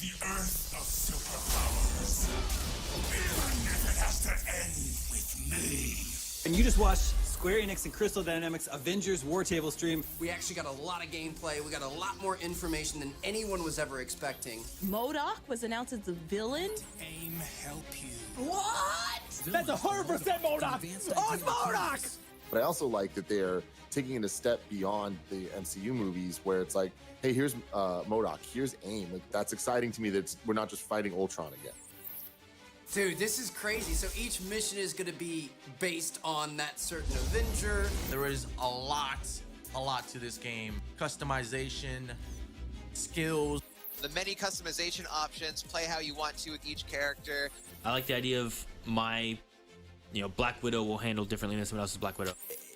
The Earth of Superpowers. It has to end with me. And you just watched Square Enix and Crystal Dynamics Avengers War Table stream. We actually got a lot of gameplay. We got a lot more information than anyone was ever expecting. MODOK was announced as the villain. Aim help you. What? That's 100% MODOK! Oh, it's MODOK! But I also like that they're taking it a step beyond the MCU movies where it's like, hey, here's MODOK, here's AIM. Like, that's exciting to me that we're not just fighting Ultron again. Dude, this is crazy. So each mission is going to be based on that certain Avenger. There is a lot to this game. Customization, skills. The many customization options, play how you want to with each character. I like the idea of my, Black Widow will handle differently than someone else's Black Widow.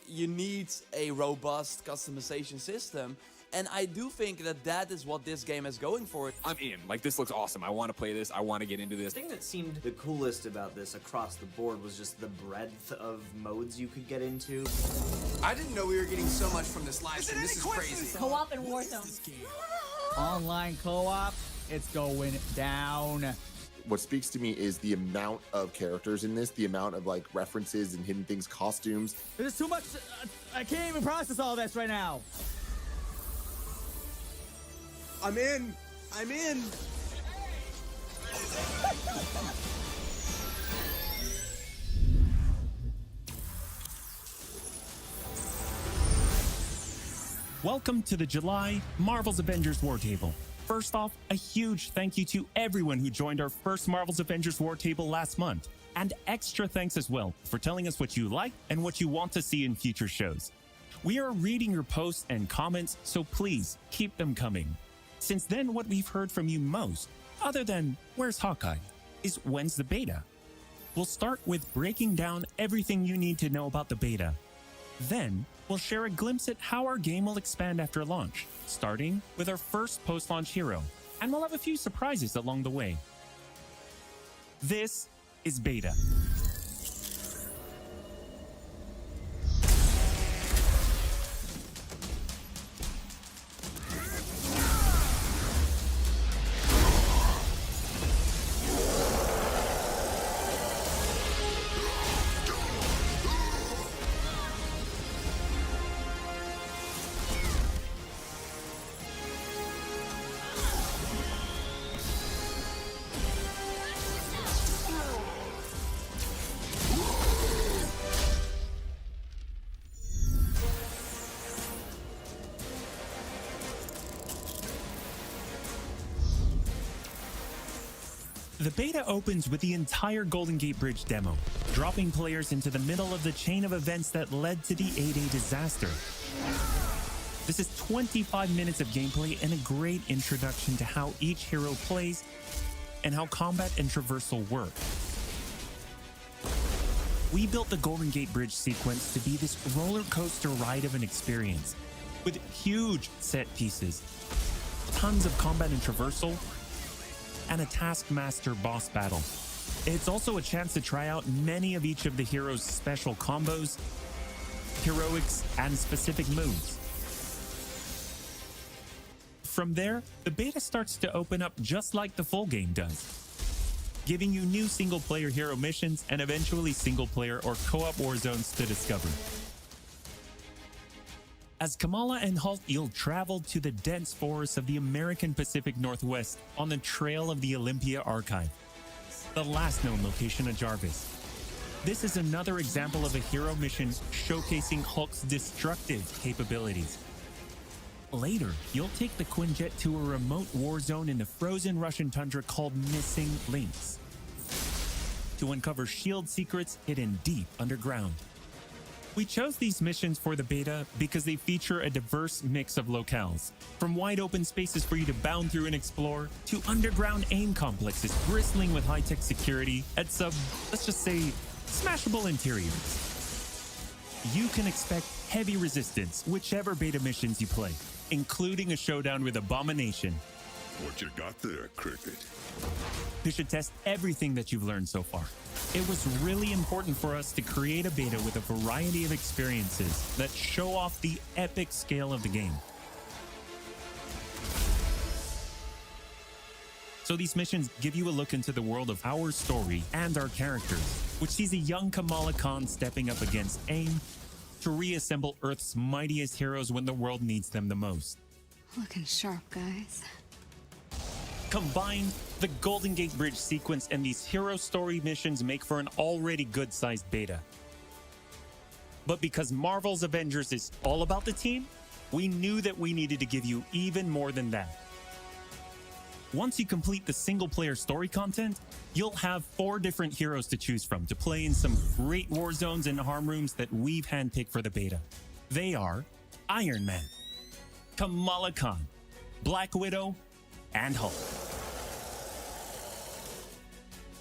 You need a robust customization system, and I do think that that is what this game is going for. I'm in. Like, this looks awesome. I want to play this. I want to get into this. The thing that seemed the coolest about this across the board was just the breadth of modes you could get into. I didn't know we were getting so much from this live stream. This is crazy. Co-op and Warzone. Online co-op, it's going down. What speaks to me is the amount of characters in this, the amount of like references and hidden things, costumes. There's too much. I can't even process all this right now. I'm in. I'm in. Welcome to the July Marvel's Avengers War Table. First off, a huge thank you to everyone who joined our first Marvel's Avengers War Table last month. And extra thanks as well for telling us what you like and what you want to see in future shows. We are reading your posts and comments, so please keep them coming. Since then, what we've heard from you most, other than where's Hawkeye, is when's the beta? We'll start with breaking down everything you need to know about the beta. Then, we'll share a glimpse at how our game will expand after launch, starting with our first post-launch hero, and we'll have a few surprises along the way. This is Beta. The beta opens with the entire Golden Gate Bridge demo, dropping players into the middle of the chain of events that led to the A-Day disaster. This is 25 minutes of gameplay and a great introduction to how each hero plays and how combat and traversal work. We built the Golden Gate Bridge sequence to be this roller coaster ride of an experience, with huge set pieces, tons of combat and traversal, and a Taskmaster boss battle. It's also a chance to try out many of each of the heroes' special combos, heroics, and specific moves. From there, the beta starts to open up just like the full game does, giving you new single-player hero missions and eventually single-player or co-op war zones to discover. As Kamala and Hulk yield travel to the dense forests of the American Pacific Northwest on the trail of the Olympia Archive, the last known location of Jarvis. This is another example of a hero mission showcasing Hulk's destructive capabilities. Later, you'll take the Quinjet to a remote war zone in the frozen Russian tundra called Missing Links to uncover SHIELD secrets hidden deep underground. We chose these missions for the beta because they feature a diverse mix of locales, from wide open spaces for you to bound through and explore, to underground AIM complexes bristling with high-tech security at some, let's just say, smashable interiors. You can expect heavy resistance whichever beta missions you play, including a showdown with Abomination. What you got there, Cricket? You should test everything that you've learned so far. It was really important for us to create a beta with a variety of experiences that show off the epic scale of the game. So So these missions give you a look into the world of our story and our characters, which sees a young Kamala Khan stepping up against AIM to reassemble Earth's mightiest heroes when the world needs them the most. Looking sharp, guys. Combined, the Golden Gate Bridge sequence and these hero story missions make for an already good-sized beta. But because Marvel's Avengers is all about the team, we knew that we needed to give you even more than that. Once you complete the single-player story content, you'll have 4 different heroes to choose from to play in some great war zones and harm rooms that we've handpicked for the beta. They are Iron Man, Kamala Khan, Black Widow, and Hulk.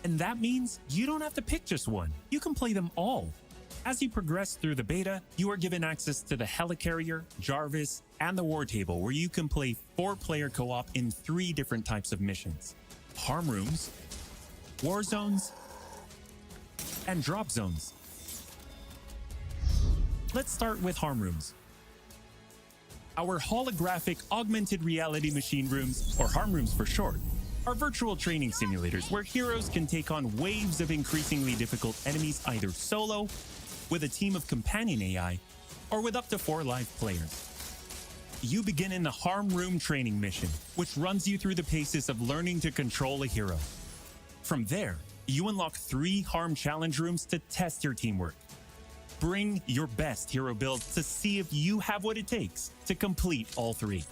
And that means you don't have to pick just one. You can play them all. As you progress through the beta, you are given access to the Helicarrier, Jarvis, and the War Table, where you can play 4-player co-op in 3 different types of missions: harm rooms, war zones, and drop zones. Let's start with harm rooms. Our holographic augmented reality machine rooms, or harm rooms for short, are virtual training simulators where heroes can take on waves of increasingly difficult enemies either solo, with a team of companion AI, or with up to 4 live players. You begin in the Harm Room Training mission, which runs you through the paces of learning to control a hero. From there, you unlock 3 Harm Challenge Rooms to test your teamwork. Bring your best hero build to see if you have what it takes to complete all 3.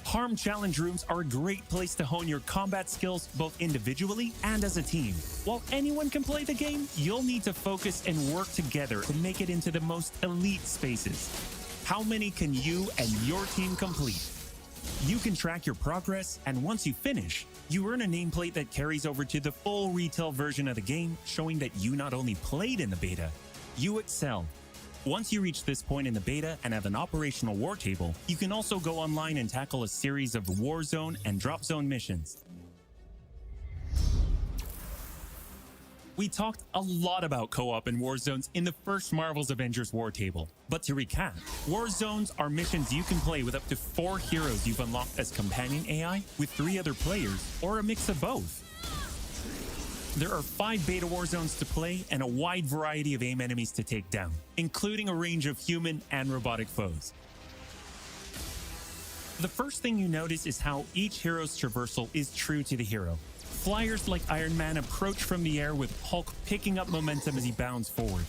Harm Challenge Rooms are a great place to hone your combat skills both individually and as a team. While anyone can play the game, you'll need to focus and work together to make it into the most elite spaces. How many can you and your team complete? You can track your progress, and once you finish, you earn a nameplate that carries over to the full retail version of the game, showing that you not only played in the beta, you excelled. Once you reach this point in the beta and have an operational war table, you can also go online and tackle a series of war zone and drop zone missions. We talked a lot about co-op and war zones in the first Marvel's Avengers war table. But to recap, war zones are missions you can play with up to 4 heroes you've unlocked as companion AI, with 3 other players, or a mix of both. There are 5 beta war zones to play and a wide variety of AIM enemies to take down, including a range of human and robotic foes. The first thing you notice is how each hero's traversal is true to the hero. Flyers like Iron Man approach from the air, with Hulk picking up momentum as he bounds forward.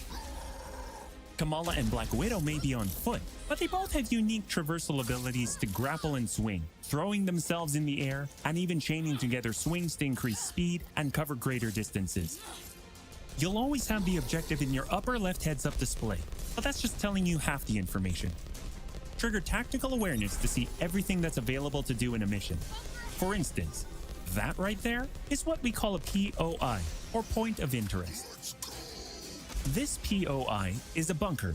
Kamala and Black Widow may be on foot, but they both have unique traversal abilities to grapple and swing, throwing themselves in the air, and even chaining together swings to increase speed and cover greater distances. You'll always have the objective in your upper left heads-up display, but that's just telling you half the information. Trigger tactical awareness to see everything that's available to do in a mission. For instance, that right there is what we call a POI, or point of interest. This POI is a bunker.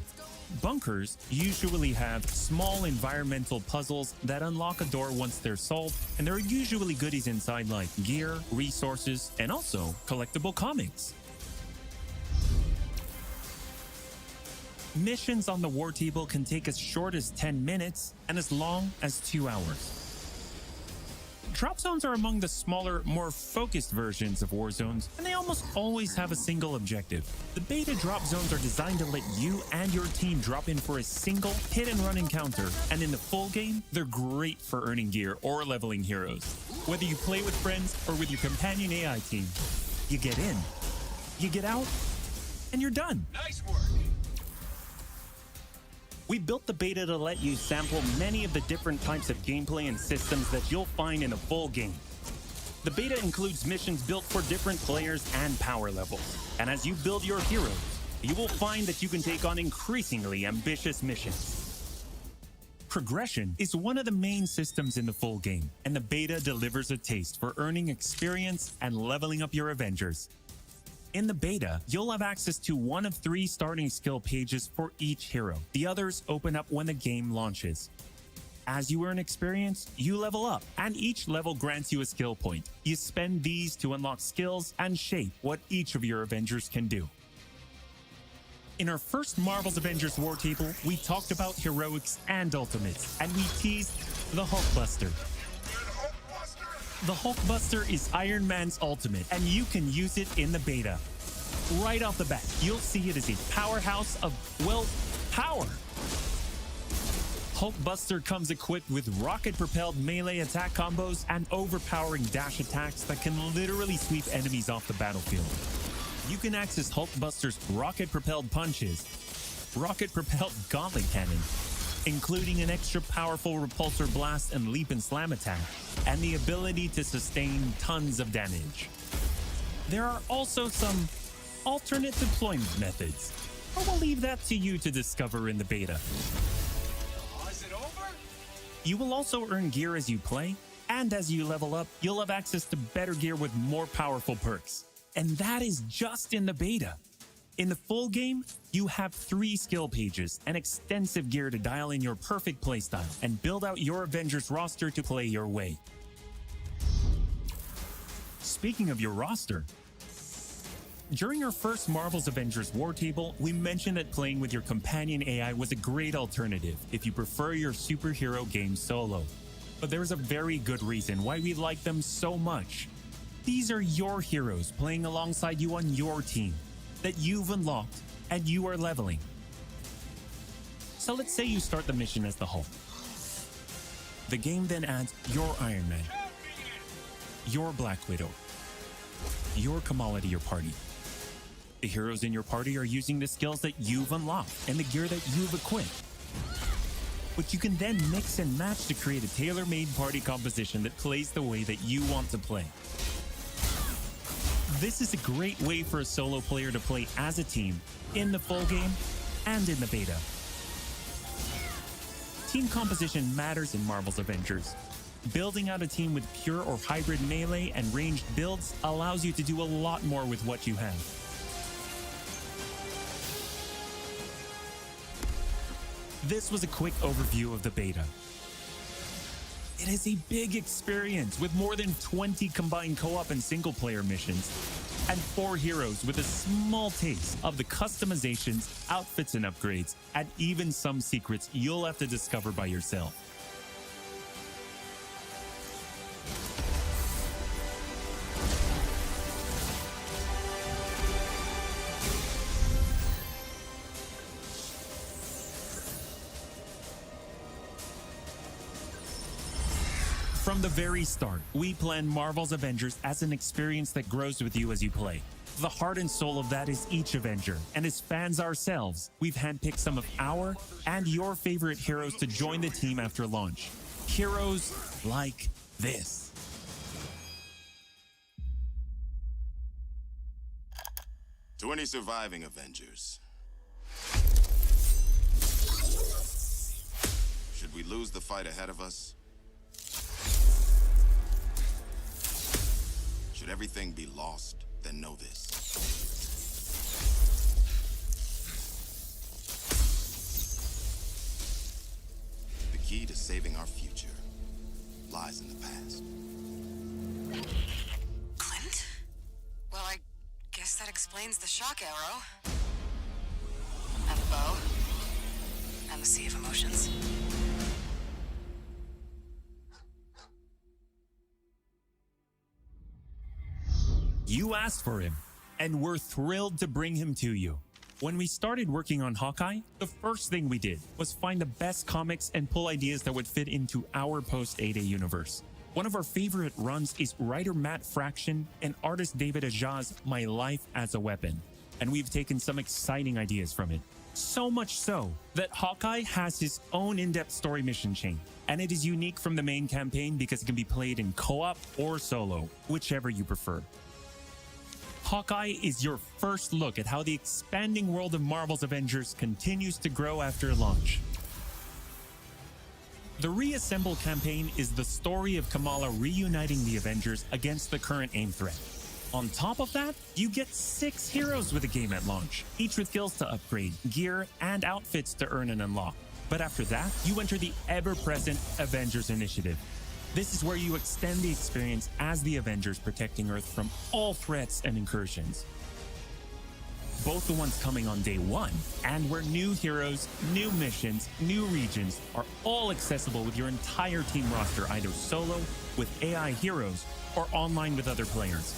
Bunkers usually have small environmental puzzles that unlock a door once they're solved, and there are usually goodies inside like gear, resources, and also collectible comics. Missions on the war table can take as short as 10 minutes and as long as 2 hours. Drop zones are among the smaller, more focused versions of war zones, and they almost always have a single objective. The beta drop zones are designed to let you and your team drop in for a single hit-and-run encounter, and in the full game, they're great for earning gear or leveling heroes. Whether you play with friends or with your companion AI team, you get in, you get out, and you're done. Nice work. We built the beta to let you sample many of the different types of gameplay and systems that you'll find in the full game. The beta includes missions built for different players and power levels, and as you build your heroes, you will find that you can take on increasingly ambitious missions. Progression is one of the main systems in the full game, and the beta delivers a taste for earning experience and leveling up your Avengers. In the beta, you'll have access to one of 3 starting skill pages for each hero. The others open up when the game launches. As you earn experience, you level up, and each level grants you a skill point. You spend these to unlock skills and shape what each of your Avengers can do. In our first Marvel's Avengers War Table, we talked about heroics and ultimates, and we teased the Hulkbuster. The Hulkbuster is Iron Man's ultimate, and you can use it in the beta. Right off the bat, you'll see it as a powerhouse of, well, power. Hulkbuster comes equipped with rocket-propelled melee attack combos and overpowering dash attacks that can literally sweep enemies off the battlefield. You can access Hulkbuster's rocket-propelled punches, rocket-propelled gauntlet cannon, including an extra powerful repulsor blast and leap and slam attack, and the ability to sustain tons of damage. There are also some alternate deployment methods, but we'll leave that to you to discover in the beta. Is it over? You will also earn gear as you play, and as you level up, you'll have access to better gear with more powerful perks. And that is just in the beta. In the full game, you have 3 skill pages and extensive gear to dial in your perfect playstyle and build out your Avengers roster to play your way. Speaking of your roster, during our first Marvel's Avengers War Table, we mentioned that playing with your companion AI was a great alternative if you prefer your superhero game solo. But there's a very good reason why we like them so much. These are your heroes playing alongside you on your team that you've unlocked and you are leveling. So let's say you start the mission as the Hulk. The game then adds your Iron Man, your Black Widow, your Kamala to your party. The heroes in your party are using the skills that you've unlocked and the gear that you've equipped. But you can then mix and match to create a tailor-made party composition that plays the way that you want to play. This is a great way for a solo player to play as a team in the full game and in the beta. Team composition matters in Marvel's Avengers. Building out a team with pure or hybrid melee and ranged builds allows you to do a lot more with what you have. This was a quick overview of the beta. It is a big experience with more than 20 combined co-op and single-player missions, and 4 heroes with a small taste of the customizations, outfits and upgrades, and even some secrets you'll have to discover by yourself. From the very start, we planned Marvel's Avengers as an experience that grows with you as you play. The heart and soul of that is each Avenger, and as fans ourselves, we've handpicked some of our and your favorite heroes to join the team after launch. Heroes like this. To any surviving Avengers, should we lose the fight ahead of us? Should everything be lost, then know this. The key to saving our future lies in the past. Clint? Well, I guess that explains the shock arrow. And the bow. And the sea of emotions. You asked for him, and we're thrilled to bring him to you. When we started working on Hawkeye, the first thing we did was find the best comics and pull ideas that would fit into our post-8A universe. One of our favorite runs is writer Matt Fraction and artist David Aja's My Life as a Weapon, and we've taken some exciting ideas from it. So much so that Hawkeye has his own in-depth story mission chain, and it is unique from the main campaign because it can be played in co-op or solo, whichever you prefer. Hawkeye is your first look at how the expanding world of Marvel's Avengers continues to grow after launch. The Reassemble campaign is the story of Kamala reuniting the Avengers against the current AIM threat. On top of that, you get 6 heroes with the game at launch, each with skills to upgrade, gear, and outfits to earn and unlock. But after that, you enter the ever-present Avengers Initiative. This is where you extend the experience as the Avengers protecting Earth from all threats and incursions. both the ones coming on day one, and where new heroes, new missions, new regions are all accessible with your entire team roster, either solo, with AI heroes, or online with other players.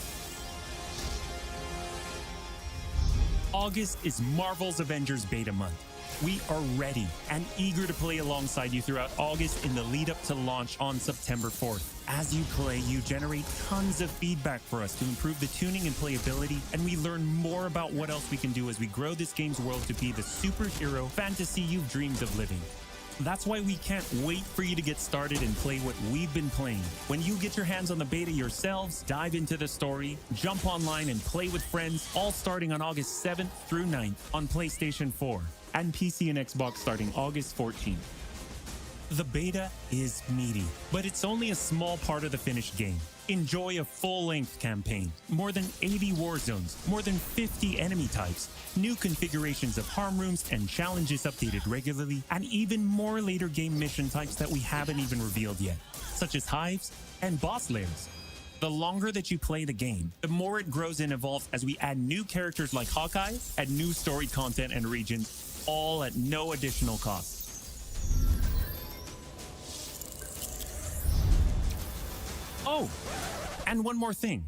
August is Marvel's Avengers beta month. We are ready and eager to play alongside you throughout August in the lead up to launch on September 4th. As you play, you generate tons of feedback for us to improve the tuning and playability, and we learn more about what else we can do as we grow this game's world to be the superhero fantasy you've dreamed of living. That's why we can't wait for you to get started and play what we've been playing. When you get your hands on the beta yourselves, dive into the story, jump online and play with friends, all starting on August 7th through 9th on PlayStation 4 and PC and Xbox starting August 14th. The beta is meaty, but it's only a small part of the finished game. Enjoy a full-length campaign, more than 80 war zones, more than 50 enemy types, new configurations of harm rooms and challenges updated regularly, and even more later game mission types that we haven't even revealed yet, such as hives and boss layers. The longer that you play the game, the more it grows and evolves as we add new characters like Hawkeye, add new story content and regions, all at no additional cost. Oh, and one more thing.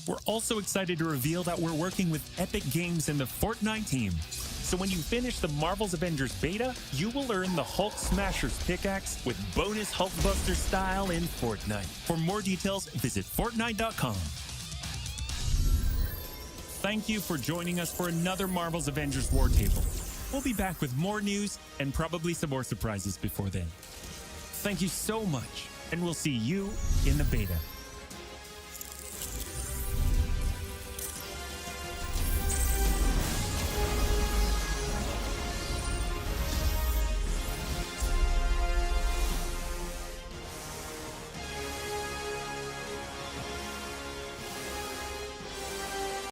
We're also excited to reveal that we're working with Epic Games and the Fortnite team. So when you finish the Marvel's Avengers beta, you will earn the Hulk Smasher's pickaxe with bonus Hulkbuster style in Fortnite. For more details, visit Fortnite.com. Thank you for joining us for another Marvel's Avengers War Table. We'll be back with more news and probably some more surprises before then. Thank you so much, and we'll see you in the beta.